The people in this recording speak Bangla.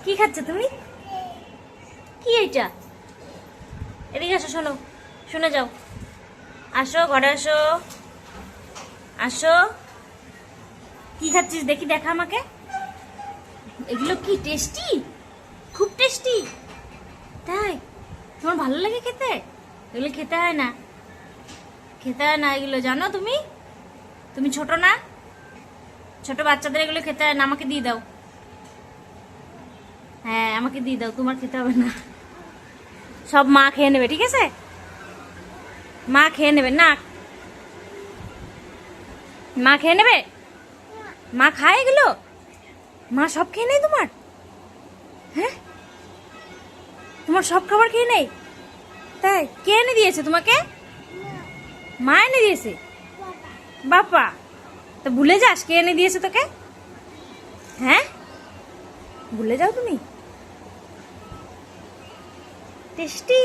কি খাচ্ছ তুমি? কি এটা? এদিকে আসো, শোনো, শুনে যাও। আসো, ঘরে আসো, আসো। কি খাচ্ছিস দেখি, দেখা আমাকে। এগুলো কি টেস্টি? খুব টেস্টি, তাই? তোমার ভালো লাগে খেতে? এগুলো খেতে হয় না, খেতে হয় না এগুলো, জানো তুমি? তুমি ছোট না, ছোট বাচ্চাদের এগুলো খেতে হয় না। আমাকে দিয়ে দাও। হ্যাঁ, আমাকে দিয়ে দাও, তোমার খেতে হবে না। সব মা খেয়ে নেবে, ঠিক আছে? মা খেয়ে নেবে না, মা খেয়ে নেবে। মা খায় এগুলো? মা সব খেয়ে নেই তোমার? হ্যাঁ, তোমার সব খাবার খেয়ে নেই? তাই? কে এনে দিয়েছে তোমাকে? মা এনে দিয়েছে? বাবা, তো ভুলে যাস কে এনে দিয়েছে তোকে? হ্যাঁ, ভুলে যাও তুমি? টেস্টি।